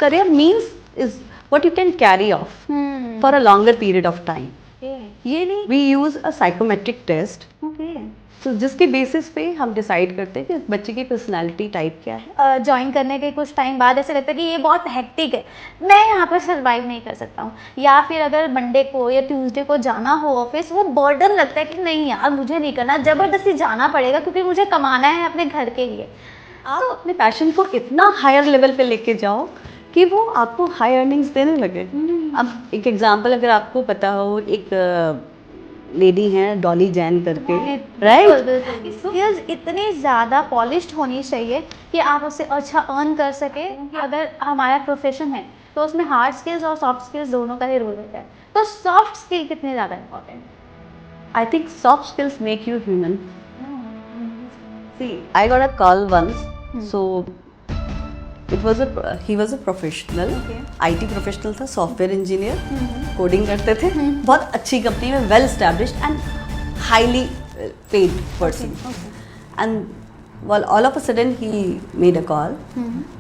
Career means is what you can carry off for a longer period of time. ये नहीं, we use a psychometric test. तो जिसके basis पे हम decide करते हैं कि बच्चे की पर्सनालिटी टाइप क्या है. ज्वाइन करने के कुछ टाइम बाद ऐसे लगता है कि ये बहुत हेक्टिक है, मैं यहाँ पर सर्वाइव नहीं कर सकता हूँ, या फिर अगर मंडे को या ट्यूसडे को जाना हो ऑफिस, वो बर्डन लगता है कि नहीं यार मुझे नहीं करना, ज़बरदस्ती जाना पड़ेगा क्योंकि मुझे कमाना है अपने घर के लिए. आप अपने पैशन को इतना हायर लेवल पे लेके जाओ कि वो आपको हाई अर्निंग्स देने लगे. अब एक एग्जांपल अगर आपको पता हो, एक लेडी हैं डॉली जैन करके, राइट. स्किल्स इतनी ज़्यादा पॉलिश्ड होनी चाहिए कि आप उससे अच्छा अर्न कर सके. अगर हमारा प्रोफेशन है तो उसमें हार्ड स्किल्स और सॉफ्ट स्किल्स दोनों का ही रोल होता है. तो सॉफ्ट स्किल कितने ज़्यादा इम्पोर्टेंट है? I think soft skills make you human. See, I got a call once. So he was a professional, IT professional था, सॉफ्टवेयर इंजीनियर, कोडिंग करते थे, बहुत अच्छी कंपनी में, well established and highly paid person. And all of a sudden he made a call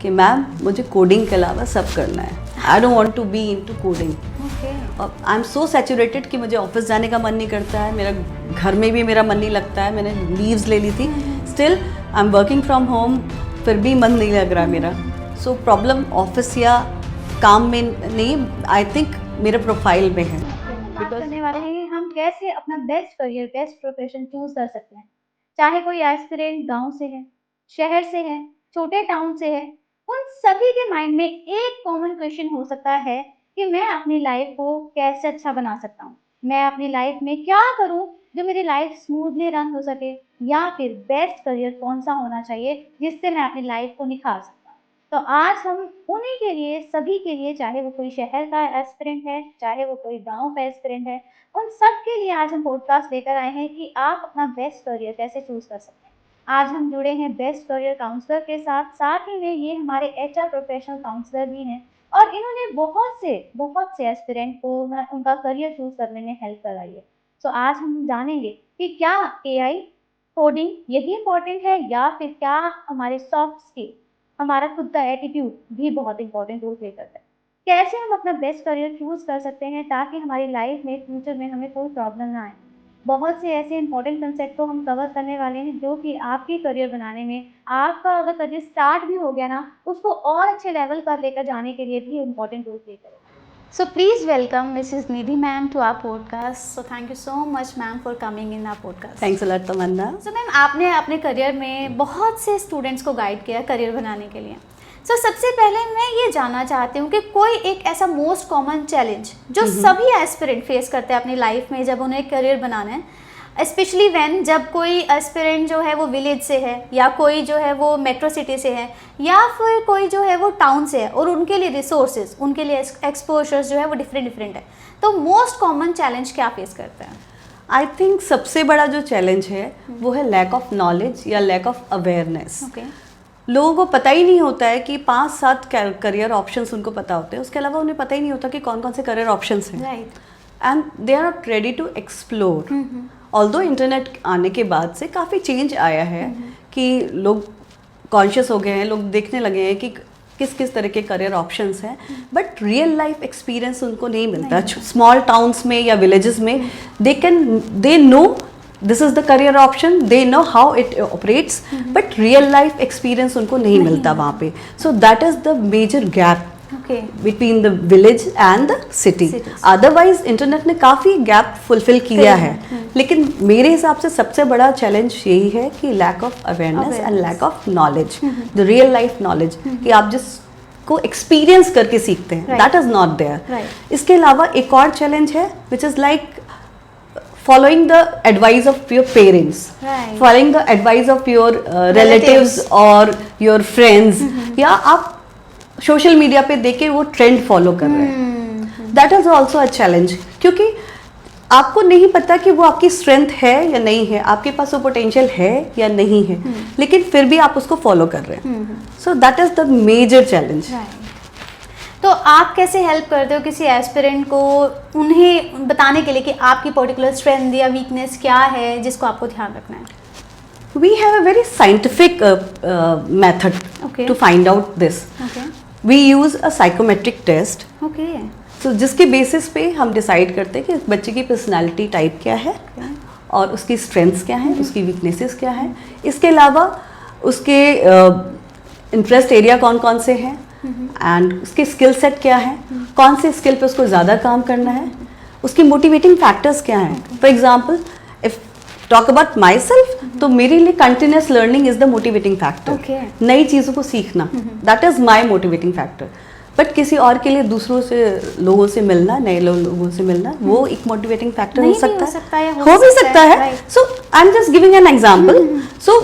कि ma'am मुझे coding के अलावा सब करना है, I don't want to be into coding. I am so saturated कि मुझे ऑफिस जाने का मन नहीं करता है, मेरा घर में भी मेरा मन नहीं लगता है, मैंने लीव्स ले ली थी, still I am working from home, फिर भी मन नहीं लग रहा मेरा. सो प्रॉब्लम ऑफिस या काम में नहीं, आई थिंक मेरे प्रोफाइल में है. बात करने वाले हैं कि हम कैसे अपना best career, best profession choose कर सकते हैं. चाहे कोई एस्पिरेंट गांव से है, शहर से है, छोटे टाउन से है, उन सभी के माइंड में एक कॉमन क्वेश्चन हो सकता है कि मैं अपनी लाइफ को कैसे अच्छा बना सकता हूँ, मैं अपनी लाइफ में क्या करूँ जो मेरी लाइफ स्मूथली रन हो सके, या फिर बेस्ट करियर कौन सा होना चाहिए जिससे मैं अपनी लाइफ को निखार सकता हूँ. तो आज हम उन्हीं के लिए, सभी के लिए, चाहे वो कोई शहर का एस्पिरेंट है, चाहे वो कोई गांव का एस्पिरेंट है, उन सब के लिए आज हम पॉडकास्ट लेकर आए हैं कि आप अपना बेस्ट करियर कैसे चूज कर सकते हैं. आज हम जुड़े हैं बेस्ट करियर काउंसलर के साथ, साथ ही में ये हमारे एचआर प्रोफेशनल काउंसलर भी हैं और इन्होंने बहुत से एस्पिरेंट को उनका करियर चूज करने में हेल्प कराई है. तो आज हम जानेंगे कि क्या एआई, कोडिंग यही इम्पोर्टेंट है, या फिर क्या हमारे सॉफ्ट स्किल, हमारा खुद का एटीट्यूड भी बहुत इंपॉर्टेंट रोल प्ले करता है. कैसे हम अपना बेस्ट करियर चूज कर सकते हैं ताकि हमारी लाइफ में, फ्यूचर में हमें कोई प्रॉब्लम ना आए. बहुत से ऐसे इंपॉर्टेंट कंसेप्ट को हम कवर करने वाले हैं जो कि आपकी करियर बनाने में, आपका अगर करियर स्टार्ट भी हो गया ना, उसको और अच्छे लेवल पर लेकर जाने के लिए भी इंपॉर्टेंट रोल प्ले करेगा. So please welcome Mrs. Nidhi ma'am to our podcast. So thank you so much ma'am for coming in our podcast. Thanks a lot Tamanna. So ma'am, आपने अपने करियर में बहुत से स्टूडेंट्स को गाइड किया career बनाने के लिए. So सबसे पहले मैं ये जानना चाहती हूँ कि कोई एक ऐसा मोस्ट कॉमन चैलेंज जो सभी एस्पिरेंट फेस करते हैं अपनी लाइफ में जब उन्हें करियर बनाना है, स्पेशली व्हेन जब कोई एस्पिरेंट जो है वो विलेज से है, या कोई जो है वो मेट्रो सिटी से है, या फिर कोई जो है वो टाउन से है, और उनके लिए रिसोर्सेज, उनके लिए एक्सपोजर्स जो है वो डिफरेंट है. तो मोस्ट कॉमन चैलेंज क्या फेस करते हैं? आई थिंक सबसे बड़ा जो चैलेंज है वो है लैक ऑफ नॉलेज या लैक ऑफ अवेयरनेस. लोगों को पता ही नहीं होता है कि 5-7 करियर ऑप्शंस उनको पता होते हैं, उसके अलावा उन्हें पता ही नहीं होता कि कौन कौन से करियर ऑप्शंस हैं. Right. And they are not ready to explore. Although internet आने के बाद से काफ़ी चेंज आया है कि लोग कॉन्शियस हो गए हैं, लोग देखने लगे हैं कि किस किस तरह के करियर ऑप्शंस हैं, बट रियल लाइफ एक्सपीरियंस उनको नहीं मिलता. स्मॉल टाउन्स में या विलेजेस में they know this is the career option, they know how it operates, but real life experience उनको नहीं मिलता वहाँ पे. So that is the major gap between the village and the city. Otherwise internet ने काफ़ी gap fulfil किया है, लेकिन मेरे हिसाब से सबसे बड़ा चैलेंज यही है कि lack of awareness and lack of knowledge, the real life knowledge, कि आप जिसको एक्सपीरियंस करके सीखते हैं, दैट इज नॉट देयर. इसके अलावा एक और चैलेंज है which is like following the advice of your parents, following the advice of your relatives or your friends, या आप सोशल मीडिया पे देखे वो ट्रेंड फॉलो कर रहे हैं. That is also a challenge, क्योंकि आपको नहीं पता कि वो आपकी स्ट्रेंथ है या नहीं है, आपके पास वो पोटेंशियल है या नहीं है, लेकिन फिर भी आप उसको फॉलो कर रहे हैं. So that is the major challenge. तो आप कैसे हेल्प करते हो किसी एस्पिरेंट को, उन्हें बताने के लिए कि आपकी पर्टिकुलर स्ट्रेंथ या वीकनेस क्या है जिसको आपको ध्यान रखना है? We have a very scientific method to find out this. We use a psychometric test, okay. तो जिसके बेसिस पे हम डिसाइड करते हैं कि बच्चे की पर्सनालिटी टाइप क्या है और उसकी स्ट्रेंथ्स क्या हैं, उसकी वीकनेसेस क्या हैं। इसके अलावा उसके इंटरेस्ट एरिया कौन कौन से हैं एंड उसके स्किल सेट क्या है, कौन से स्किल पे उसको ज़्यादा काम करना है, उसकी मोटिवेटिंग फैक्टर्स क्या हैं। For example if talk about my self, तो मेरे लिए continuous learning is the motivating factor. नई चीज़ों को सीखना, that is my motivating factor. But किसी और के लिए दूसरों से, लोगों से मिलना, नए लोगों से मिलना, वो एक मोटिवेटिंग फैक्टर हो सकता है, हो भी सकता है। So I am just giving an example. So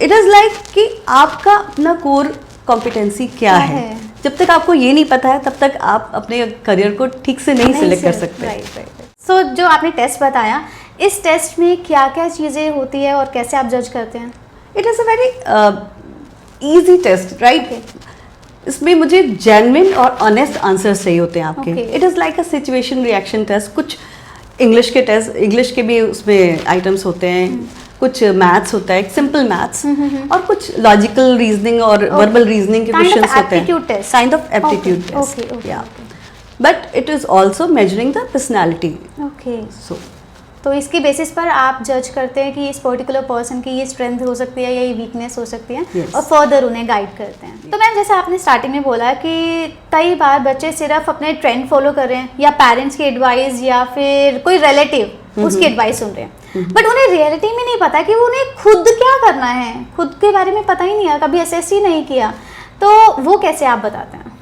it is like कि आपका अपना कोर कॉम्पिटेंसी क्या है। जब तक आपको ये नहीं पता है, तब तक आप अपने करियर को ठीक से नहीं सिलेक्ट कर सकते। सो जो आपने टेस्ट बताया, इस टेस्ट में क्या क्या चीज़ें होती है और कैसे आप जज करते हैं? It is a very easy test, right? इसमें मुझे जेन्युइन और ऑनेस्ट आंसर्स चाहिए होते हैं आपके। It is like a situation reaction test. कुछ इंग्लिश के टेस्ट, इंग्लिश के भी उसमें आइटम्स होते हैं, कुछ मैथ्स होता है, सिंपल मैथ्स, और कुछ लॉजिकल रीजनिंग और वर्बल रीजनिंग के क्वेश्चंस होते हैं, काइंड ऑफ एप्टीट्यूड टेस्ट। या but it is also measuring the personality. Okay. So तो इसकी बेसिस पर आप जज करते हैं कि इस पर्टिकुलर पर्सन की ये स्ट्रेंथ हो सकती है या ये वीकनेस हो सकती है, और फर्दर उन्हें गाइड करते हैं। तो मैम, जैसे आपने स्टार्टिंग में बोला कि कई बार बच्चे सिर्फ अपने ट्रेंड फॉलो कर रहे हैं या पेरेंट्स की एडवाइस या फिर कोई रिलेटिव उसकी एडवाइस सुन रहे हैं, बट उन्हें रियलिटी में नहीं पता कि उन्हें खुद क्या करना है, खुद के बारे में पता ही नहीं है, कभी असेस ही नहीं किया, तो वो कैसे आप बताते हैं?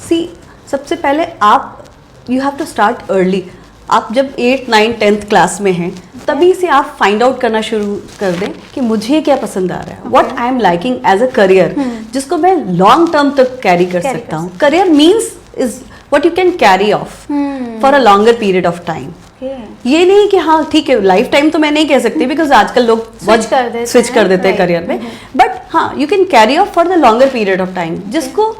सी, सबसे पहले आप you have to start early. आप जब 8, 9, 10th क्लास में हैं, तभी से आप फाइंड आउट करना शुरू कर दें कि मुझे क्या पसंद आ रहा है, what I am liking as a career, जिसको मैं लॉन्ग टर्म तक कैरी कर सकता हूँ। Career means is what you can carry off for a longer period of time. ये नहीं कि हाँ ठीक है लाइफ टाइम तो मैं नहीं कह सकती, बिकॉज आजकल लोग स्विच कर देते हैं करियर में, बट हाँ you can carry off for the longer period of time, जिसको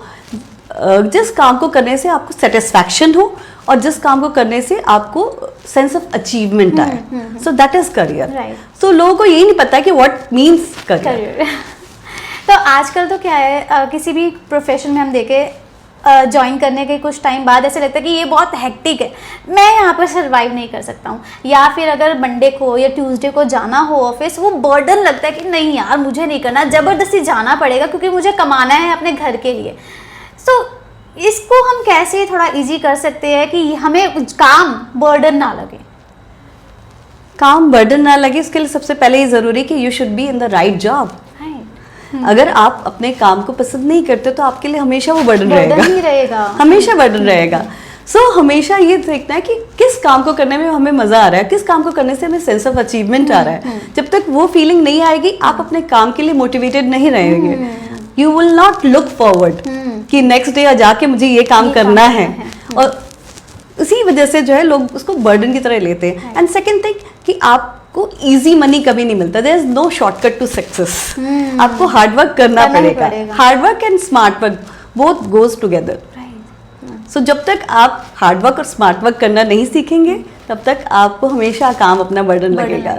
जिस काम को करने से आपको सेटिस्फैक्शन हो और जिस काम को करने से आपको सेंस ऑफ अचीवमेंट आए, सो दैट इज करियर। सो लोगों को यही नहीं पता कि व्हाट मीन्स करियर। तो आजकल तो क्या है, किसी भी प्रोफेशन में हम देखें, ज्वाइन करने के कुछ टाइम बाद ऐसे लगता है कि ये बहुत हेक्टिक है, मैं यहाँ पर सर्वाइव नहीं कर सकता हूँ, या फिर अगर मंडे को या ट्यूसडे को जाना हो ऑफिस, वो बर्डन लगता है कि नहीं यार मुझे नहीं करना, ज़बरदस्ती जाना पड़ेगा क्योंकि मुझे कमाना है अपने घर के लिए। सो इसको हम कैसे थोड़ा इजी कर सकते हैं कि हमें काम बर्डन ना लगे? काम बर्डन ना लगे, इसके लिए सबसे पहले ये ज़रूरी कि you should be in the right job. अगर आप अपने काम को पसंद नहीं करते तो आपके लिए हमेशा वो बर्डन रहेगा, हमेशा बर्डन रहेगा। सो हमेशा ये देखना है कि किस काम को करने में हमें मज़ा आ रहा है, किस काम को करने से हमें सेंस ऑफ अचीवमेंट आ रहा है। जब तक वो फीलिंग नहीं आएगी, आप अपने काम के लिए मोटिवेटेड नहीं रहेंगे। You will not look forward कि नेक्स्ट डे जाके मुझे ये काम करना है, और उसी वजह से जो है लोग उसको बर्डन की तरह लेते हैं। एंड सेकेंड थिंग कि आपको इजी मनी कभी नहीं मिलता, there is no shortcut to success. आपको हार्डवर्क करना पड़ेगा। Hard work and smart work both goes together. So जब तक आप हार्डवर्क और स्मार्ट वर्क करना नहीं सीखेंगे, तब तक आपको हमेशा काम अपना बर्डन लगेगा।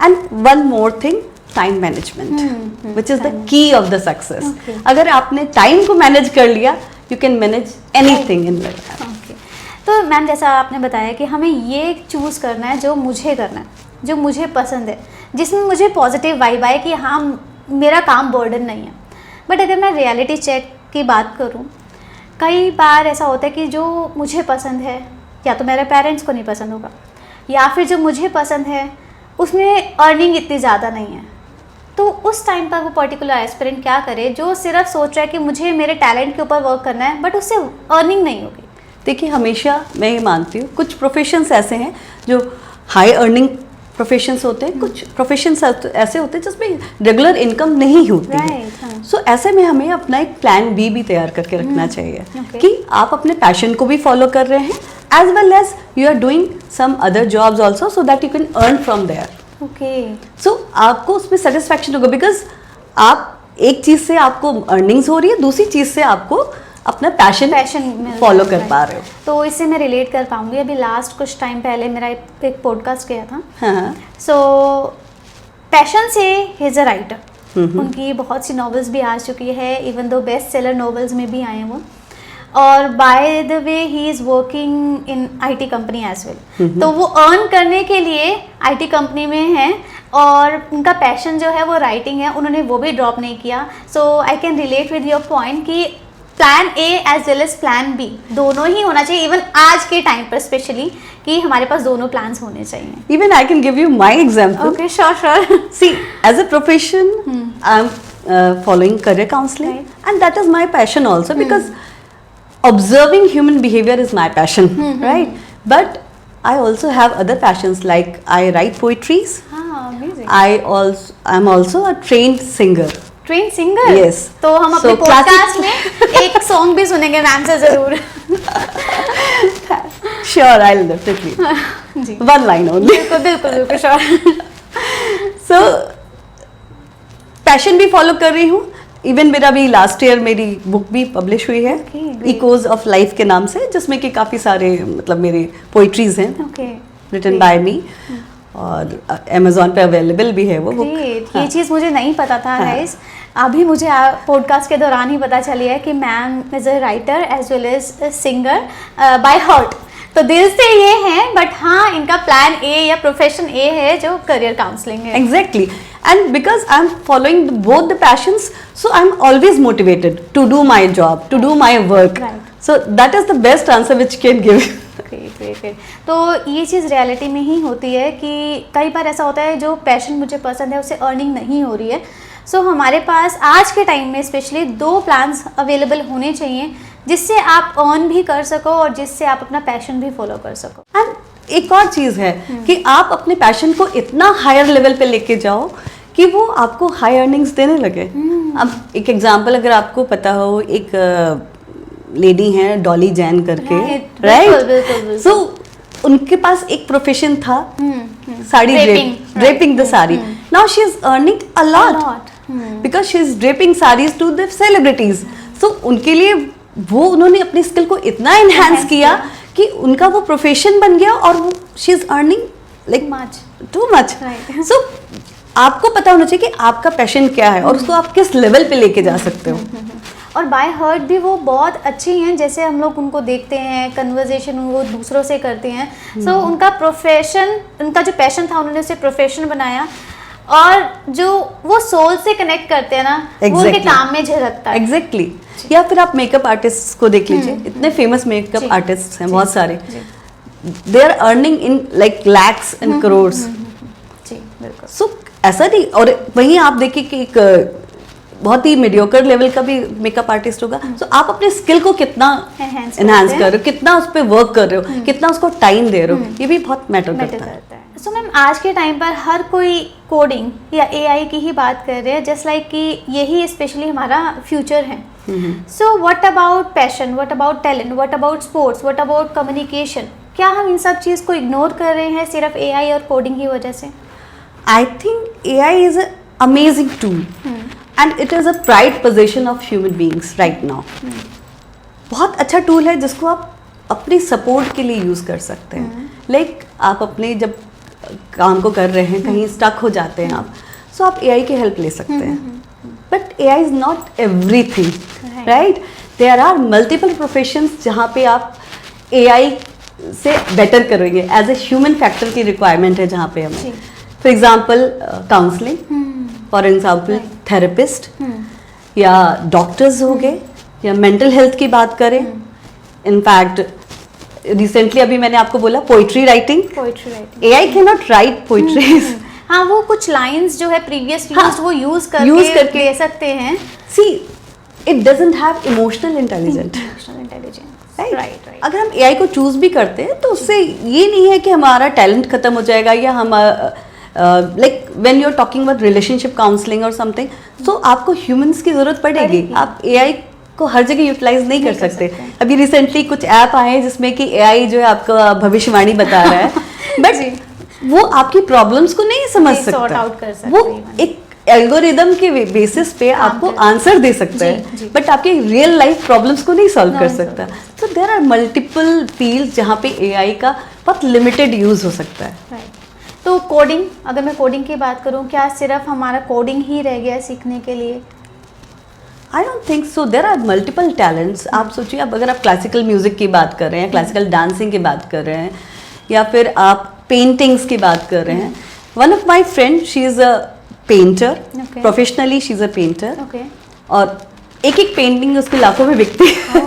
And one more thing, time management, which is the key of the success. अगर आपने टाइम को मैनेज कर लिया, you can manage anything in life. तो मैम, जैसा आपने बताया कि हमें ये चूज़ करना है जो मुझे करना है, जो मुझे पसंद है, जिसमें मुझे पॉजिटिव वाइब आए कि हाँ मेरा काम बर्डन नहीं है। बट अगर मैं रियलिटी चेक की बात करूँ, कई बार ऐसा होता है कि जो मुझे पसंद है या तो मेरे पेरेंट्स को नहीं पसंद होगा, या फिर जो मुझे पसंद है उसमें अर्निंग इतनी ज़्यादा नहीं है। तो उस टाइम पर वो पर्टिकुलर एस्पिरेंट क्या करे जो सिर्फ सोच रहा है कि मुझे मेरे टैलेंट के ऊपर वर्क करना है, बट उससे अर्निंग नहीं होगी? देखिए, हमेशा मैं ये मानती हूँ कुछ प्रोफेशंस ऐसे हैं जो हाई अर्निंग प्रोफेशंस होते हैं, कुछ प्रोफेशंस ऐसे होते हैं जिसमें रेगुलर इनकम नहीं होती है। सो ऐसे में हमें अपना एक प्लान बी भी तैयार करके रखना चाहिए कि आप अपने पैशन को भी फॉलो कर रहे हैं, as well as you are doing some other jobs also, so that you can earn from there. So आपको उसमें सेटिस्फैक्शन होगा, बिकॉज आप एक चीज़ से आपको अर्निंग्स हो रही है, दूसरी चीज़ से आपको अपना पैशन फॉलो कर पा रहे हो। तो इससे मैं रिलेट कर पाऊंगी। अभी लास्ट कुछ टाइम पहले मेरा एक पॉडकास्ट गया था। हाँ। सो पैशन से ही इज अ राइटर, उनकी बहुत सी नॉवेल्स भी आ चुकी है, even though best seller novels में भी आए हैं वो। और by the way he is working in IT company as well. तो वो अर्न करने के लिए आईटी कंपनी में हैं और उनका पैशन जो है वो राइटिंग है, उन्होंने वो भी ड्रॉप नहीं किया। So I can relate with your point कि plan A as well as plan B दोनों ही होना चाहिए, इवन आज के टाइम पर स्पेशली, कि हमारे पास दोनों प्लान्स होने चाहिए। Even I can give you my example. Okay, sure. See, as a profession, I'm following career counseling, and that is my passion also because observing human behavior is my passion, right? But I also have other passions like I write poetries. Amazing. I'm also a trained singer. Train singer? Yes. तो हम अपने So, podcast में एक song भी सुनेंगे ma'am से जरूर। Sure, I'll definitely. जी, One line only. बिल्कुल बिल्कुल बिल्कुल श्योर। So, पैशन भी फॉलो कर रही हूँ। इवन मेरा भी लास्ट ईयर मेरी बुक भी पब्लिश हुई है, Okay, great. Echoes of life के नाम से, जिसमें कि काफ़ी सारे मतलब मेरे पोइट्रीज हैं ओके, रिटन बाय मी, और अमेजोन पे अवेलेबल भी है वो बुक। ग्रेट। ये चीज़ मुझे नहीं पता था गाइस, अभी मुझे पॉडकास्ट के दौरान ही पता चली है कि ma'am is a writer as well as singer by heart. तो दिल से ये है, बट हाँ इनका प्लान ए या प्रोफेशन ए है जो करियर काउंसलिंग है। Exactly. And because I'm following both the passions, so I'm always motivated to do my job, to do my work. Right. So that is the best answer which can give. Great great great. तो ये चीज़ reality में ही होती है कि कई बार ऐसा होता है जो पैशन मुझे पसंद है उससे अर्निंग नहीं हो रही है। सो हमारे पास आज के टाइम में स्पेशली दो प्लान्स अवेलेबल होने चाहिए जिससे आप अर्न भी कर सको और जिससे आप अपना पैशन भी फॉलो कर सको। एंड एक और चीज़ है कि आप अपने पैशन को इतना हायर लेवल पे लेके जाओ कि वो आपको हाई अर्निंग्स देने लगे। अब एक एग्जांपल अगर आपको पता हो, एक लेडी हैं डॉली जैन करके, राइट? सो उनके पास एक प्रोफेशन था sari draping the sari. Now she is earning a lot because she is draping saris to the celebrities. So उनके लिए वो उन्होंने अपनी स्किल को इतना एनहांस किया कि उनका वो प्रोफेशन बन गया और she is earning like too much. So आपको पता होना चाहिए कि आपका पैशन क्या है और उसको आप किस लेवल पे लेके जा सकते हो। और बाय हार्ट भी वो बहुत अच्छी हैं, जैसे हम लोग उनको देखते हैं कन्वर्जेशन वो दूसरों से करते हैं। सो उनका प्रोफेशन, उनका जो पैशन था उन्होंने उसे प्रोफेशन बनाया और जो वो सोल से कनेक्ट करते हैं ना, वो उनके काम में झलकता है। एग्जैक्टली। या फिर आप मेकअप आर्टिस्ट को देख लीजिए, इतने फेमस मेकअप आर्टिस्ट हैं बहुत सारे, they are earning in like lakhs and crores. So ऐसा नहीं। और वहीं आप देखिए कि एक बहुत ही मीडियोकर लेवल का भी मेकअप आर्टिस्ट होगा, तो आप अपने स्किल को कितना एनहांस कर रहे हो, कितना उस पर वर्क कर रहे हो, कितना उसको टाइम दे रहे हो, ये भी बहुत मैटर करता है। सो मैम आज के टाइम पर हर कोई कोडिंग या एआई की ही बात कर रहे हैं, जस्ट लाइक कि यही स्पेशली हमारा फ्यूचर है। So what about passion, what about talent, what about sports, what about communication? क्या हम इन सब चीज़ को इग्नोर कर रहे हैं सिर्फ एआई और कोडिंग की वजह से? I think AI is an amazing tool and it is a pride possession of human beings right now. बहुत अच्छा टूल है जिसको आप अपनी सपोर्ट के लिए यूज़ कर सकते हैं। लाइक आप अपने जब काम को कर रहे हैं, कहीं स्टक हो जाते हैं आप, सो आप AI की हेल्प ले सकते हैं। But AI is not everything, right? There are multiple professions जहाँ पे आप AI से बेटर करेंगे। एज ए ह्यूमन फैक्टर की रिक्वायरमेंट है जहाँ पे हमें, for example counselling, for example therapist, या डॉक्टर्स हो गए, या मेंटल हेल्थ की बात करें। इनफैक्ट रिसेंटली अभी मैंने आपको बोला poetry writing, AI can not right poetries. हाँ, वो कुछ लाइंस जो है प्रीवियस वो यूज करके दे सकते हैं। See it doesn't have emotional intelligence, right? अगर हम AI को चूज भी करते हैं तो उससे ये नहीं है कि हमारा टैलेंट खत्म हो जाएगा, या हम like when you are talking about relationship counselling और समथिंग, सो आपको ह्यूमंस की जरूरत पड़ेगी। आप AI को हर जगह यूटिलाइज नहीं कर सकते। अभी रिसेंटली कुछ ऐप आए हैं जिसमें कि AI जो है आपका भविष्यवाणी बता रहा है, बट वो आपकी प्रॉब्लम्स को नहीं समझ सकता। वो एक एल्गोरिदम के बेसिस पे आपको आंसर दे सकता है, बट आपके रियल लाइफ प्रॉब्लम्स को नहीं सॉल्व कर सकता। तो देयर आर मल्टीपल फील्ड्स जहाँ पे AI का बहुत लिमिटेड यूज हो सकता है। तो तो कोडिंग, अगर मैं कोडिंग की बात करूँ, क्या सिर्फ हमारा कोडिंग ही रह गया सीखने के लिए? I don't think so, there are multiple talents. आप सोचिए, अब अगर आप क्लासिकल म्यूजिक की बात कर रहे हैं, क्लासिकल डांसिंग की बात कर रहे हैं, या फिर आप पेंटिंग्स की बात कर रहे हैं। One of my friend, she is a painter, professionally she is a painter, और एक एक पेंटिंग उसके लाखों में बिकती है।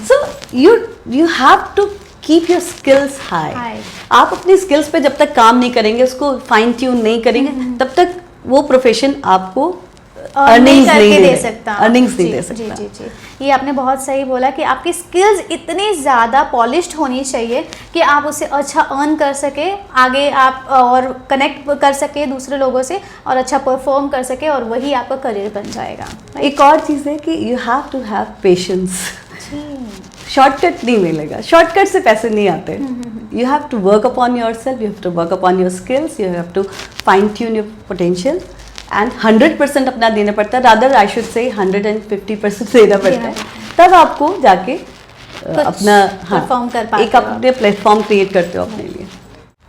So you have to keep your skills high. आप अपनी स्किल्स पे जब तक काम नहीं करेंगे, उसको फाइन ट्यून नहीं करेंगे, तब तक वो प्रोफेशन आपको अर्निंग्स नहीं दे सकता। जी जी जी, ये आपने बहुत सही बोला कि आपकी स्किल्स इतनी ज़्यादा पॉलिश्ड होनी चाहिए कि आप उससे अच्छा अर्न कर सके, आगे आप और कनेक्ट कर सके दूसरे लोगों से, और अच्छा परफॉर्म कर सके, और वही आपका करियर बन जाएगा। एक और चीज़ है कि you have to have patience. Shortcut नहीं मिलेगा, शॉर्टकट से पैसे नहीं आते। You have to work upon yourself, you have to work upon your skills, you have to fine tune your potential, and 100% अपना देना पड़ता है। रादर आई शुड से 150% देना पड़ता है, तब आपको जाके अपना परफॉर्म कर पाते एक अपने प्लेटफॉर्म क्रिएट करते हो अपने लिए।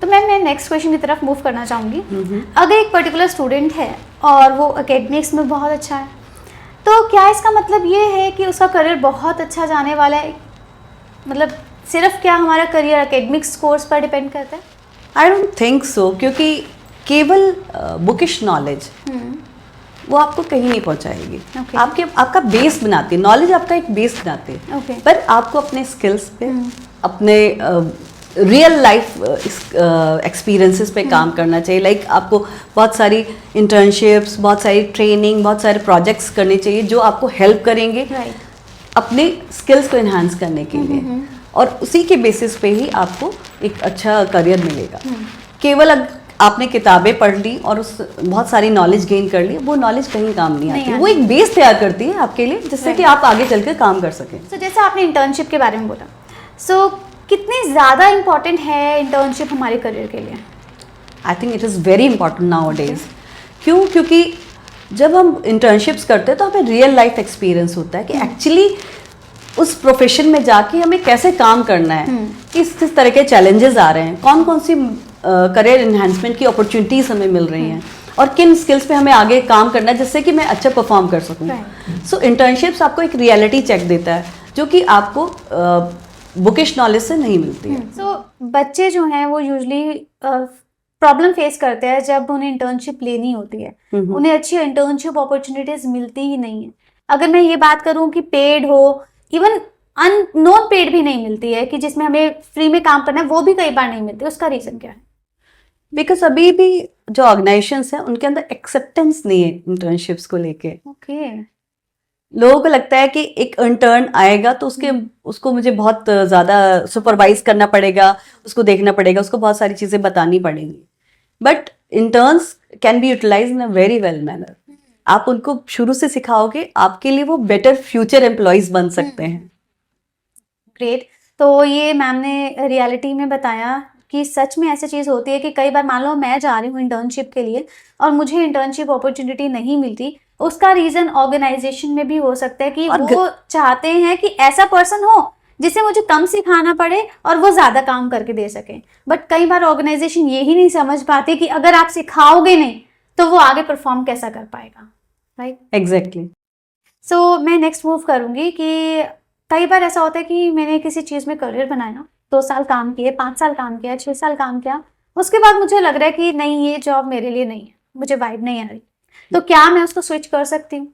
तो मैं नेक्स्ट क्वेश्चन की तरफ मूव करना चाहूँगी। अगर एक पर्टिकुलर स्टूडेंट है और वो एकेडमिक्स में बहुत अच्छा है, तो क्या इसका मतलब ये है कि उसका करियर बहुत अच्छा जाने वाला है? मतलब सिर्फ क्या हमारा करियर एकेडमिक्स कोर्स पर डिपेंड करता है? आई डोंट थिंक सो, क्योंकि केवल बुकिश नॉलेज वो आपको कहीं नहीं पहुंचाएगी। आपका बेस बनाती है नॉलेज, आपका एक बेस बनाती है, पर आपको अपने स्किल्स पे, अपने रियल लाइफ एक्सपीरियंसेस पे काम करना चाहिए। लाइक आपको बहुत सारी इंटर्नशिप्स, बहुत सारी ट्रेनिंग, बहुत सारे प्रोजेक्ट्स करने चाहिए जो आपको हेल्प करेंगे अपने स्किल्स को इन्हांस करने के लिए, और उसी के बेसिस पे ही आपको एक अच्छा करियर मिलेगा। केवल आपने किताबें पढ़ ली और उस बहुत सारी नॉलेज गेन कर ली, वो नॉलेज कहीं काम नहीं आती। वो एक बेस तैयार करती है आपके लिए, जिससे कि आप आगे चलकर काम कर सकें। So, जैसे आपने इंटर्नशिप के बारे में बोला, सो कितनी ज़्यादा इम्पॉर्टेंट है इंटर्नशिप हमारे करियर के लिए? I think it is very important now days. क्यों? क्योंकि जब हम इंटर्नशिप्स करते हैं तो हमें रियल लाइफ एक्सपीरियंस होता है कि एक्चुअली उस प्रोफेशन में जाके हमें कैसे काम करना है, किस तरह के चैलेंजेस आ रहे हैं, कौन कौन सी करियर इन्हांसमेंट की अपॉर्चुनिटीज़ हमें मिल रही हैं, और किन स्किल्स पे हमें आगे काम करना है जिससे कि मैं अच्छा परफॉर्म कर सकूँ। सो इंटर्नशिप्स आपको एक रियलिटी चेक देता है जो कि आपको बुकिश नॉलेज से नहीं मिलती है। सो बच्चे जो हैं वो यूजली प्रॉब्लम फेस करते हैं जब उन्हें इंटर्नशिप लेनी होती है। उन्हें अच्छी इंटर्नशिप अपॉर्चुनिटीज मिलती ही नहीं है। अगर मैं ये बात करूं कि पेड हो, इवन अननोन पेड भी नहीं मिलती है, कि जिसमें हमें फ्री में काम करना है, वो भी कई बार नहीं मिलती। उसका रीजन क्या है? बिकॉज अभी भी जो ऑर्गेनाइजेशंस हैं उनके अंदर एक्सेप्टेंस नहीं है इंटर्नशिप्स को लेके। लोगों को लगता है कि एक इंटर्न आएगा तो उसको मुझे बहुत ज़्यादा सुपरवाइज करना पड़ेगा, उसको देखना पड़ेगा, उसको बहुत सारी चीज़ें बतानी पड़ेंगी। But interns can be utilise in a very well manner. आप उनको शुरू से सिखाओगे, आपके लिए वो बेटर फ्यूचर एम्प्लॉयज बन सकते हैं। ग्रेट। तो ये मैम ने रियलिटी में बताया कि सच में ऐसी चीज़ होती है कि कई बार मान लो मैं जा रही हूँ इंटर्नशिप के लिए और मुझे इंटर्नशिप अपॉर्चुनिटी नहीं मिलती। उसका रीज़न ऑर्गेनाइजेशन में भी हो सकता है कि वो चाहते हैं कि ऐसा पर्सन हो जिसे मुझे कम सिखाना पड़े और वो ज़्यादा काम करके दे सके। बट कई बार ऑर्गेनाइजेशन यही नहीं समझ पाती कि अगर आप सिखाओगे नहीं तो वो आगे परफॉर्म कैसा कर पाएगा। Right, exactly. सो मैं नेक्स्ट मूव करूँगी कि कई बार ऐसा होता है कि मैंने किसी चीज़ में करियर बनाया, 2 साल काम किए, 5 साल काम किया, 6 साल काम किया, उसके बाद मुझे लग रहा है कि नहीं, ये जॉब मेरे लिए नहीं है, मुझे वाइब नहीं आ रही, तो क्या मैं उसको स्विच कर सकती हूँ?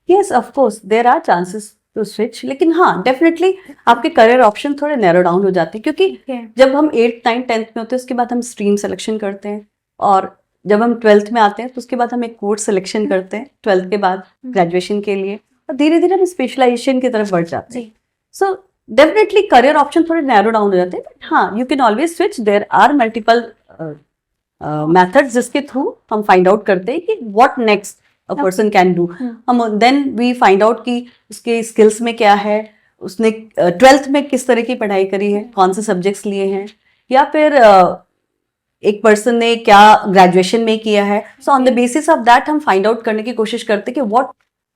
Yes, of course there are chances to switch, लेकिन हाँ डेफिनेटली आपके करियर ऑप्शन थोड़े नैरो डाउन हो जाते हैं, क्योंकि जब हम 8th 9th 10th में होते हैं उसके बाद हम स्ट्रीम सिलेक्शन करते हैं, और जब हम 12th में आते हैं तो उसके बाद हम एक कोर्स सिलेक्शन करते हैं 12th के बाद ग्रेजुएशन के लिए, और धीरे धीरे हम स्पेशलाइजेशन की तरफ बढ़ जाते हैं। सो डेफिनेटली करियर ऑप्शन थोड़े नैरो डाउन हो जाते हैं, बट हाँ you can always switch. There are multiple methods जिसके थ्रू हम फाइंड आउट करते हैं कि what next a person can do. हम देन वी फाइंड आउट कि उसके स्किल्स में क्या है, उसने 12th में किस तरह की पढ़ाई करी है, कौन से सब्जेक्ट्स लिए हैं, या फिर एक पर्सन ने क्या ग्रेजुएशन में किया है। So on the basis of that हम फाइंड आउट करने की कोशिश करते हैं कि व्हाट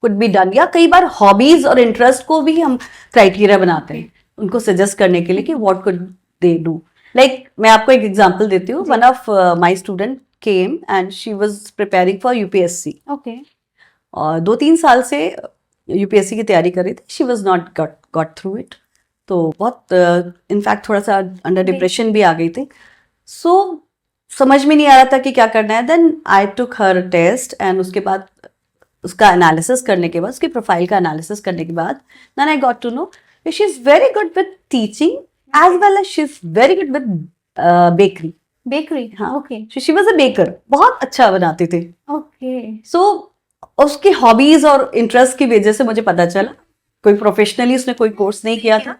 कुड बी डन, या कई बार हॉबीज और इंटरेस्ट को भी हम क्राइटेरिया बनाते हैं उनको सजेस्ट करने के लिए कि what could they do. Like मैं आपको एक एग्जांपल देती हूँ. One of my student came and she was preparing for UPSC. Okay. और 2-3 साल से यूपीएससी की तैयारी कर रही थी. She was not got through it. तो बहुत इनफैक्ट थोड़ा सा अंडर डिप्रेशन भी आ गई थी. सो समझ में नहीं आ रहा था कि क्या करना है. Then I took her test and उसके बाद उसका एनालिसिस करने के बाद, उसकी प्रोफाइल का एनालिसिस करने के बाद, then I got to know she is very good with teaching as well as she is very good with bakery. Bakery. हाँ. Okay. She was a baker. बहुत अच्छा बनाती थी. ओके. सो उसकी हॉबीज और इंटरेस्ट की वजह से मुझे पता चला. कोई प्रोफेशनली उसने कोई कोर्स नहीं किया था.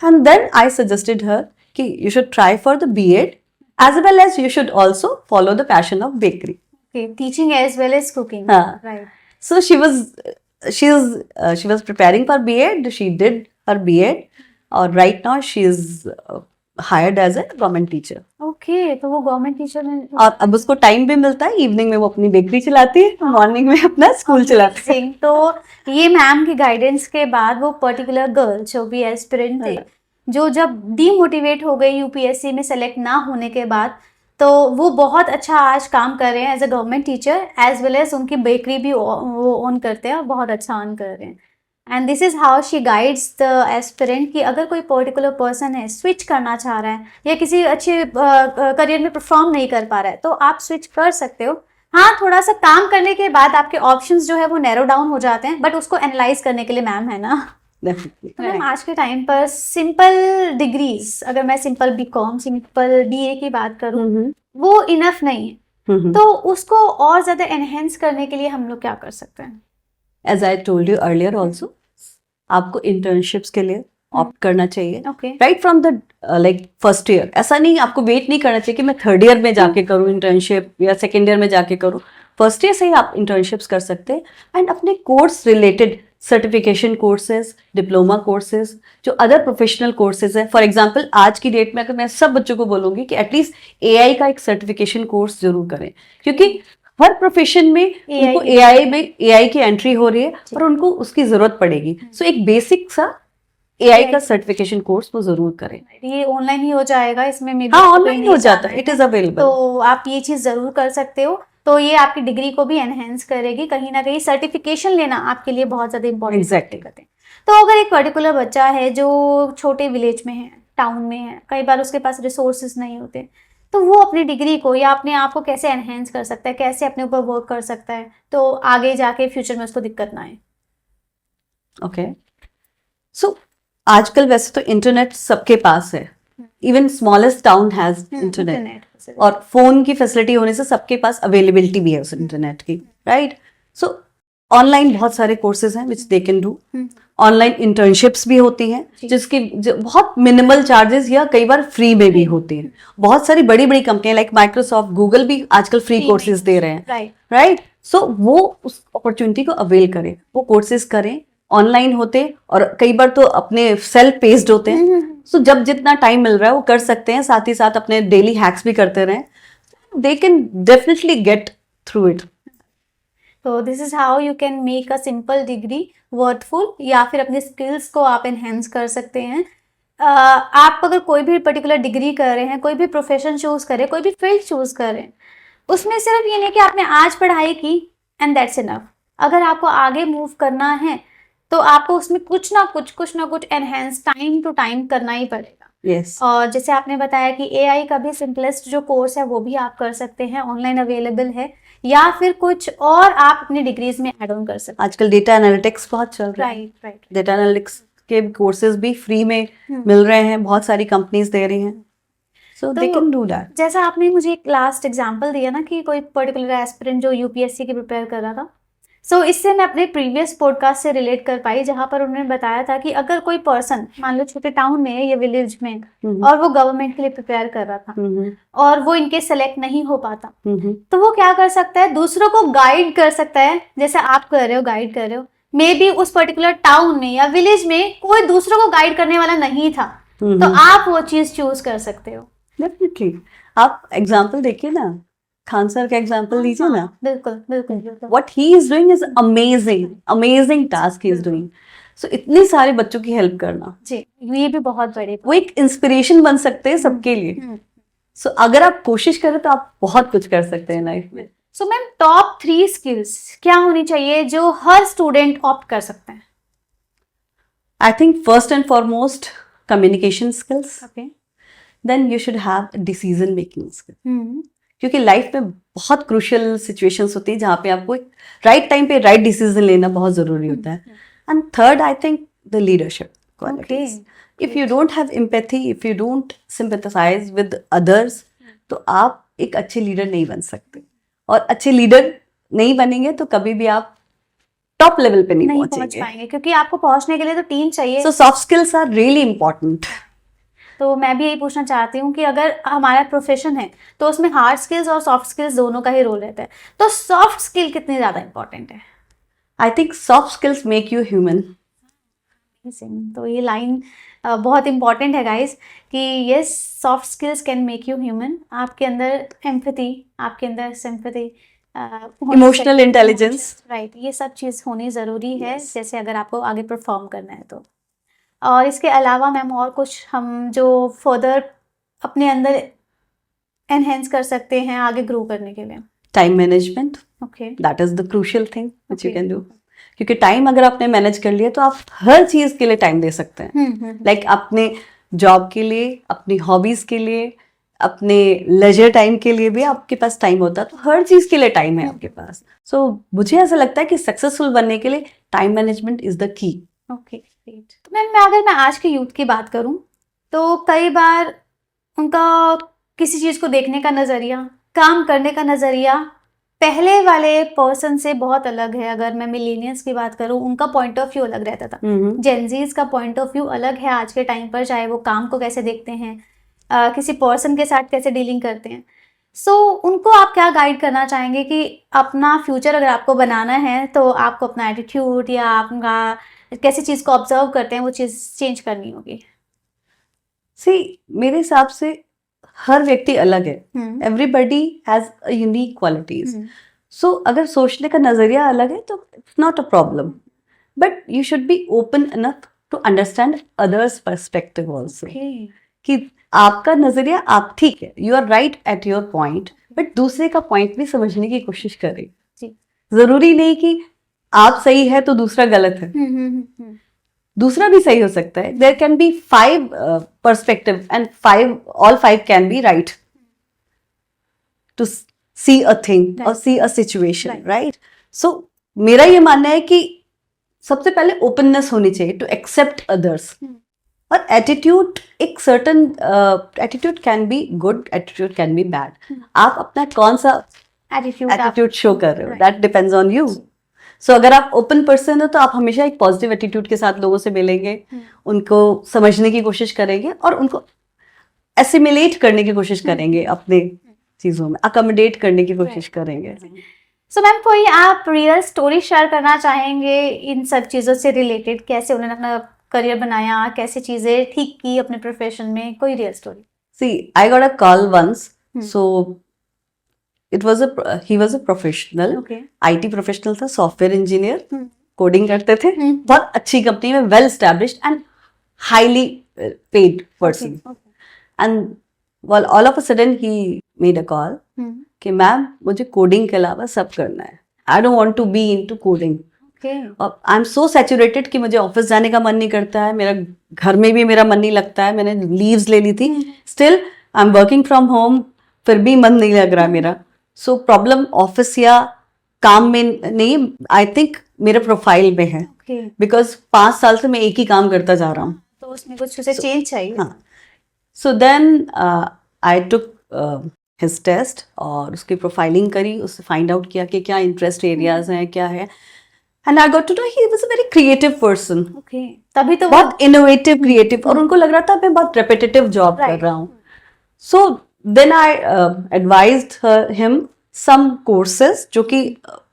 And then I suggested her कि you should try for the BEd as well as you should also follow the passion of bakery. Okay, teaching as well as cooking. हाँ. Right. So she was preparing for B.Ed. She did her B.Ed. और right now she is hired as a government teacher. Okay, तो वो government teacher में. और अब उसको time भी मिलता है. इवनिंग में वो अपनी बेकरी चलाती है, मॉर्निंग में अपना स्कूल चलाती है. तो ये मैम की गाइडेंस के बाद वो पर्टिकुलर गर्ल जो भी एस्पिरेंट थे, जो जब डीमोटिवेट हो गई यूपीएससी में सेलेक्ट ना होने के बाद, तो वो बहुत अच्छा आज काम कर रहे हैं as a government teacher, as well as उनकी बेकरी भी वो ओन करते हैं और बहुत अच्छा अर्न कर रहे हैं. And this is how she guides the aspirant कि अगर कोई पर्टिकुलर पर्सन है, स्विच करना चाह रहा है या किसी अच्छे करियर में परफॉर्म नहीं कर पा रहा है, तो आप स्विच कर सकते हो. हाँ, थोड़ा सा काम करने के बाद आपके ऑप्शंस जो है वो नैरो डाउन हो जाते हैं, बट उसको एनालाइज करने के लिए मैम है ना. तो मैम आज के टाइम पर सिंपल डिग्रीज, अगर मैं सिंपल बीकॉम, सिंपल बीए की बात करूँ, वो इनफ नहीं है. तो उसको और ज्यादा एनहेंस करने के लिए हम लोग क्या कर सकते हैं? As I told you earlier also, आपको इंटर्नशिप्स के लिए ऑप्ट करना चाहिए. Right from the like first year. ऐसा नहीं, आपको वेट नहीं करना चाहिए कि मैं थर्ड ईयर में जाके करूँ इंटर्नशिप या सेकेंड ईयर में जाके करूँ. फर्स्ट ईयर से ही आप इंटर्नशिप्स कर सकते हैं. एंड अपने course related certification courses, diploma courses, जो अदर प्रोफेशनल कोर्सेज है. फॉर एग्जांपल आज की डेट में अगर मैं सब बच्चों को बोलूंगी कि एटलीस्ट एआई का एक सर्टिफिकेशन कोर्स जरूर करें, क्योंकि हर प्रोफेशन में उनको एआई की एंट्री हो रही है और उनको उसकी जरूरत पड़ेगी. सो एक बेसिक सा एआई का सर्टिफिकेशन कोर्स वो जरूर करें. ये ऑनलाइन ही हो जाएगा, इसमें मे हाँ, ऑनलाइन हो जाता है. It is available. तो आप ये चीज जरूर कर सकते हो. तो ये आपकी डिग्री को भी एनहेंस करेगी. कहीं ना कहीं सर्टिफिकेशन लेना आपके लिए बहुत ज्यादा इंपॉर्टेंट है. तो अगर एक पर्टिकुलर बच्चा है जो छोटे विलेज में है, टाउन में है, कई बार उसके पास रिसोर्सेज नहीं होते, तो वो अपनी डिग्री को या अपने आप को कैसे एनहेंस कर सकता है, कैसे अपने ऊपर वर्क कर सकता है, तो आगे जाके फ्यूचर में उसको दिक्कत ना आए? ओके. सो आजकल वैसे तो इंटरनेट सबके पास है. Even smallest town has internet. और फोन की फैसिलिटी होने से सबके पास अवेलेबिलिटी भी है उस इंटरनेट की. राइट. सो ऑनलाइन बहुत सारे कोर्सेज हैं which they can do. Online internships भी होती हैं जिसकी बहुत मिनिमल चार्जेस या कई बार फ्री में भी होती हैं. बहुत सारी बड़ी बड़ी कंपनियां लाइक माइक्रोसॉफ्ट, गूगल भी आजकल फ्री कोर्सेज दे रहे हैं. राइट. सो वो उस अपॉर्चुनिटी को अवेल करें, वो कोर्सेज करें. ऑनलाइन होते और कई बार तो अपने सेल्फ पेस्ड होते हैं. सो जब जितना टाइम मिल रहा है वो कर सकते हैं. साथ ही साथ अपने डेली हैक्स भी करते रहें. They can definitely get through it. तो this is how you can make a simple degree worthful, या फिर अपने स्किल्स को आप एनहेंस कर सकते हैं. आप अगर कोई भी पर्टिकुलर डिग्री कर रहे हैं, कोई भी प्रोफेशन चूज करें, कोई भी फील्ड चूज करें, उसमें सिर्फ ये नहीं कि आपने आज पढ़ाई की एंड दैट्स इनफ. अगर आपको आगे मूव करना है तो आपको उसमें कुछ ना कुछ एनहेंस टाइम टू टाइम करना ही पड़ेगा. Yes. और जैसे आपने बताया कि एआई का भी सिंपलेस्ट जो कोर्स है वो भी आप कर सकते हैं, ऑनलाइन अवेलेबल है, या फिर कुछ और आप अपनी डिग्रीज में ऐड ऑन कर सकते हैं. आजकल डेटा एनालिटिक्स बहुत चल रहा है. राइट. डेटा एनालिटिक्स के कोर्सेज भी फ्री में मिल रहे हैं, बहुत सारी कंपनीज दे रही हैं. सो दे कैन डू दैट. जैसा आपने मुझे एक लास्ट एग्जांपल दिया ना कि कोई पर्टिकुलर एस्पिरेंट जो यूपीएससी की प्रिपेयर कर रहा था, सो इससे मैं अपने प्रीवियस पॉडकास्ट से रिलेट कर पाई, जहां पर उन्होंने बताया था कि अगर कोई पर्सन मान लो छोटे टाउन में या विलेज में और वो गवर्नमेंट के लिए प्रिपेयर कर रहा था और वो इनके सेलेक्ट नहीं हो पाता, तो वो क्या कर सकता है, दूसरों को गाइड कर सकता है. जैसे आप कर रहे हो, गाइड कर रहे हो, मे बी उस पर्टिकुलर टाउन में या विलेज में कोई दूसरों को गाइड करने वाला नहीं था, तो आप वो चीज चूज कर सकते हो. डेफिनेटली. आप एग्जांपल देखिए ना, खान सर का एग्जांपल लीजिए ना. बिल्कुल. What he is doing is amazing task he is doing. सो इतने सारे बच्चों की हेल्प करना, जी, ये भी बहुत बड़े वो एक इंस्पिरेशन बन सकते हैं सबके लिए। सो अगर आप कोशिश करें तो आप बहुत कुछ कर सकते हैं लाइफ में। सो मैम, टॉप 3 स्किल्स क्या होनी चाहिए जो हर स्टूडेंट ऑप्ट कर सकते हैं? I think first and foremost communication skills, okay. Then you should have decision making skill, क्योंकि लाइफ में बहुत क्रूशियल सिचुएशंस होती है जहाँ पे आपको राइट टाइम पे राइट डिसीजन लेना बहुत जरूरी होता है। And third, I think the leadership qualities. If you don't have empathy, if you don't sympathise with others, तो आप एक अच्छे लीडर नहीं बन सकते, और अच्छे लीडर नहीं बनेंगे तो कभी भी आप टॉप लेवल पे नहीं पहुंच पहुंचेंगे। पाएंगे, क्योंकि आपको पहुंचने के लिए तो टीम चाहिए। So soft skills are really important. तो मैं भी यही पूछना चाहती हूँ कि अगर हमारा प्रोफेशन है तो उसमें हार्ड स्किल्स और सॉफ्ट स्किल्स दोनों का ही रोल रहता है, तो सॉफ्ट स्किल कितनी ज़्यादा इंपॉर्टेंट है? I think soft skills make you human. तो ये लाइन बहुत इंपॉर्टेंट है गाइस, कि yes, soft skills can make you human. आपके अंदर एम्पैथी, आपके अंदर सिंपैथी, इमोशनल इंटेलिजेंस, राइट, ये सब चीज़ होनी ज़रूरी है, जैसे अगर आपको आगे परफॉर्म करना है तो। और इसके अलावा मैम और कुछ हम जो फर्दर अपने अंदर एनहेंस कर सकते हैं आगे ग्रो करने के लिए? Time management, okay. That is the crucial thing which you Okay. Can do. क्योंकि टाइम अगर आपने मैनेज कर लिया तो आप हर चीज के लिए टाइम दे सकते हैं। लाइक अपने जॉब के लिए, अपनी हॉबीज के लिए, अपने लेजर टाइम के लिए भी आपके पास टाइम होता है, तो हर चीज के लिए टाइम है आपके पास। सो मुझे ऐसा लगता है कि सक्सेसफुल बनने के लिए time management is the key. Okay, great. तो मैम, अगर मैं आज के यूथ की बात करूं तो कई बार उनका किसी चीज़ को देखने का नज़रिया, काम करने का नज़रिया पहले वाले पर्सन से बहुत अलग है। अगर मैं मिलेनियल्स की बात करूं, उनका पॉइंट ऑफ व्यू अलग रहता था। जेनजीज का पॉइंट ऑफ व्यू अलग है आज के टाइम पर, चाहे वो काम को कैसे देखते हैं, किसी पर्सन के साथ कैसे डीलिंग करते हैं। सो उनको आप क्या गाइड करना चाहेंगे कि अपना फ्यूचर अगर आपको बनाना है तो आपको अपना एटीट्यूड या आपका कैसी चीज़ को ऑब्जर्व करते हैं वो चीज़ चेंज करनी होगी? सी, मेरे हिसाब से हर व्यक्ति अलग है। Everybody has a unique qualities. So अगर सोचने का नजरिया अलग है तो it's not a problem, but you should be open enough to understand others perspective also. कि आपका नजरिया, आप ठीक है, you are right at your point, but दूसरे का पॉइंट भी समझने की कोशिश करें। जरूरी नहीं कि आप सही है तो दूसरा गलत है, दूसरा भी सही हो सकता है। There can be 5 perspective and all 5 can be right to see a thing और सी अ सिचुएशन, राइट? सो मेरा ये मानना है कि सबसे पहले ओपननेस होनी चाहिए टू एक्सेप्ट अदर्स। और एटीट्यूड, एक certain attitude can be good, attitude can be bad. आप अपना कौन सा एटीट्यूड शो कर रहे हो, दैट डिपेंड्स ऑन यू। सो अगर आप ओपन पर्सन हो तो आप हमेशा एक पॉजिटिव एटीट्यूड के साथ लोगों से मिलेंगे, उनको समझने की कोशिश करेंगे और उनको एसिमिलेट करने की कोशिश करेंगे, अपने चीजों में अकोमोडेट करने की कोशिश करेंगे। सो मैम, कोई आप रियल स्टोरी शेयर करना चाहेंगे इन सब चीज़ों से रिलेटेड? कैसे उन्होंने अपना करियर बनाया, कैसे चीज़ें ठीक की अपने प्रोफेशन में, कोई real story? See, I got a call once, so he was a professional, IT professional था, सॉफ्टवेयर इंजीनियर, कोडिंग करते थे, बहुत अच्छी कंपनी में, well established and highly paid person. And all of a sudden he made a call कि ma'am मुझे coding के अलावा सब करना है, I don't want to be into coding. और आई एम सो सैचुरेटेड कि मुझे ऑफिस जाने का मन नहीं करता है, मेरा घर में भी मेरा मन नहीं लगता है, मैंने लीव्स ले ली थी, still I am working from home, फिर भी मन नहीं लग रहा मेरा। सो प्रॉब्लम ऑफिस या काम में नहीं, आई थिंक मेरे प्रोफाइल में है, बिकॉज 5 साल से मैं एक ही काम करता जा रहा हूँ, तो उसमें कुछ उसे चेंज चाहिए। हाँ। So then I took his test और उसकी प्रोफाइलिंग करी, उससे फाइंड आउट किया कि क्या इंटरेस्ट एरियाज हैं, क्या है, and I got to know he was a very creative person. तभी तो बहुत इनोवेटिव, क्रिएटिव, और उनको लग रहा था मैं बहुत रेपिटेटिव जॉब कर रहा हूँ। So then I advised him some courses जो कि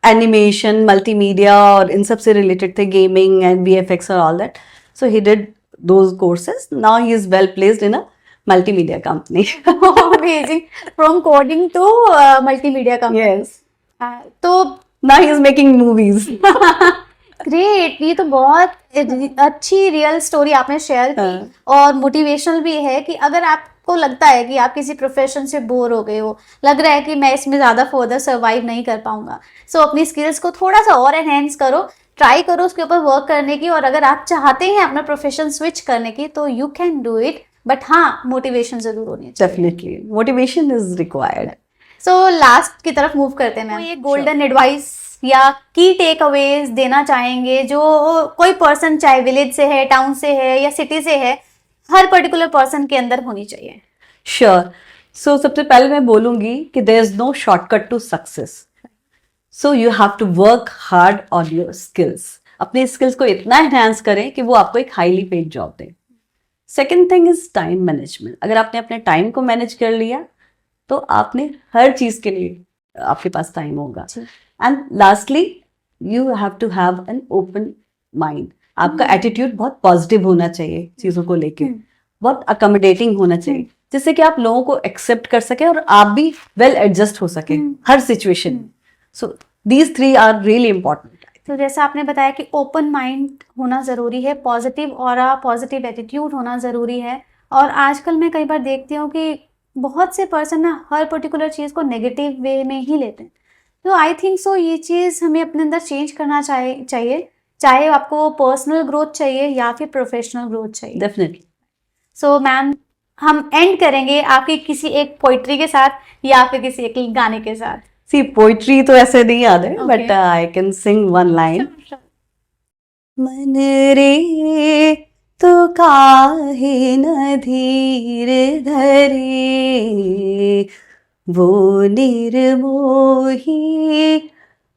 एनिमेशन, मल्टीमीडिया और इन सब से रिलेटेड थे, गेमिंग एंड VFX और all that. So he did those courses, now he is well placed in a multimedia company. Amazing. From coding to multimedia company. Yes. तो now he is making movies. Great, ये तो बहुत अच्छी real story आपने share की और motivational भी है कि अगर आपको लगता है कि आप किसी प्रोफेशन से बोर हो गए हो, लग रहा है कि मैं इसमें ज़्यादा फर्दर सर्वाइव नहीं कर पाऊंगा, सो अपनी स्किल्स को थोड़ा सा और एनहेंस करो, ट्राई करो उसके ऊपर वर्क करने की, और अगर आप चाहते हैं अपना प्रोफेशन स्विच करने की तो you can do it, but हाँ मोटिवेशन जरूर होनी चाहिए। Definitely motivation is required. So last की तरफ मूव करते हैं मैम, ये गोल्डन एडवाइस या की टेक अवेज देना चाहेंगे जो कोई पर्सन चाहे विलेज से है, टाउन से है या सिटी से है, हर पर्टिकुलर पर्सन के अंदर होनी चाहिए? श्योर। सो सबसे पहले मैं बोलूंगी कि there is no shortcut to success, so you have to work hard on your skills. अपने स्किल्स को इतना एनहांस करें कि वो आपको एक हाईली पेड जॉब दे। Second thing is time management. अगर आपने अपने टाइम को मैनेज कर लिया तो आपने हर चीज के लिए आपके पास टाइम होगा। And lastly you have to have an open mind. आपका एटीट्यूड बहुत पॉजिटिव होना चाहिए चीजों को लेके, बहुत अकोमोडेटिंग होना चाहिए, जिससे कि आप लोगों को एक्सेप्ट कर सके और आप भी वेल एडजस्ट हो सके हर सिचुएशन में। So these 3 are really important. तो जैसा आपने बताया कि ओपन माइंड होना ज़रूरी है, पॉजिटिव ऑरा, पॉजिटिव एटीट्यूड होना ज़रूरी है, और आजकल मैं कई बार देखती हूँ कि बहुत से पर्सन ना हर पर्टिकुलर चीज़ को नेगेटिव वे में ही लेते हैं। तो आई थिंक सो ये चीज़ हमें अपने अंदर चेंज करना चाहिए, चाहे आपको पर्सनल ग्रोथ चाहिए या फिर प्रोफेशनल ग्रोथ चाहिए। डेफिनेटली। सो मैम, हम एंड करेंगे आपकी किसी एक पोइट्री के साथ या फिर किसी एक गाने के साथ। सी पोइट्री तो ऐसे नहीं याद है, but I can sing one line. मन रे तो काहे न धीर धरे, वो निर्मोही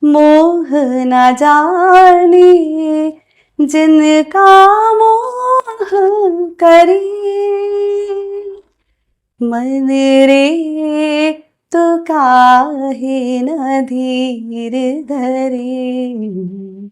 मोह न जाने, जिनका मोह करे। मन रे तो काहे न धीर धरे।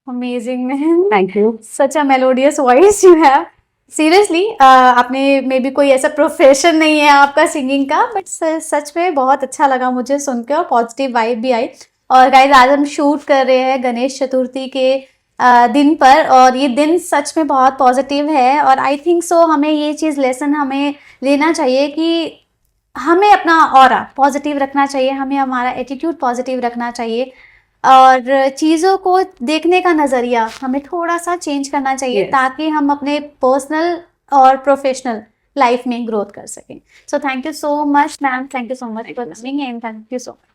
Amazing ma'am, thank you. Such a melodious voice you have. Seriously आपने मे बी कोई ऐसा प्रोफेशन नहीं है आपका सिंगिंग का, बट सच में बहुत अच्छा लगा मुझे सुनकर और पॉजिटिव वाइब भी आई। और गाइस, आज हम शूट कर रहे हैं गणेश चतुर्थी के दिन पर, और ये दिन सच में बहुत पॉजिटिव है, और आई थिंक सो हमें ये चीज़ लेसन हमें लेना चाहिए कि हमें अपना ऑरा पॉजिटिव रखना चाहिए, हमें हमारा एटीट्यूड पॉजिटिव रखना चाहिए, और चीज़ों को देखने का नज़रिया हमें थोड़ा सा चेंज करना चाहिए, ताकि हम अपने पर्सनल और प्रोफेशनल लाइफ में ग्रोथ कर सकें। So thank you so much ma'am, thank you so much for coming and thank you so much.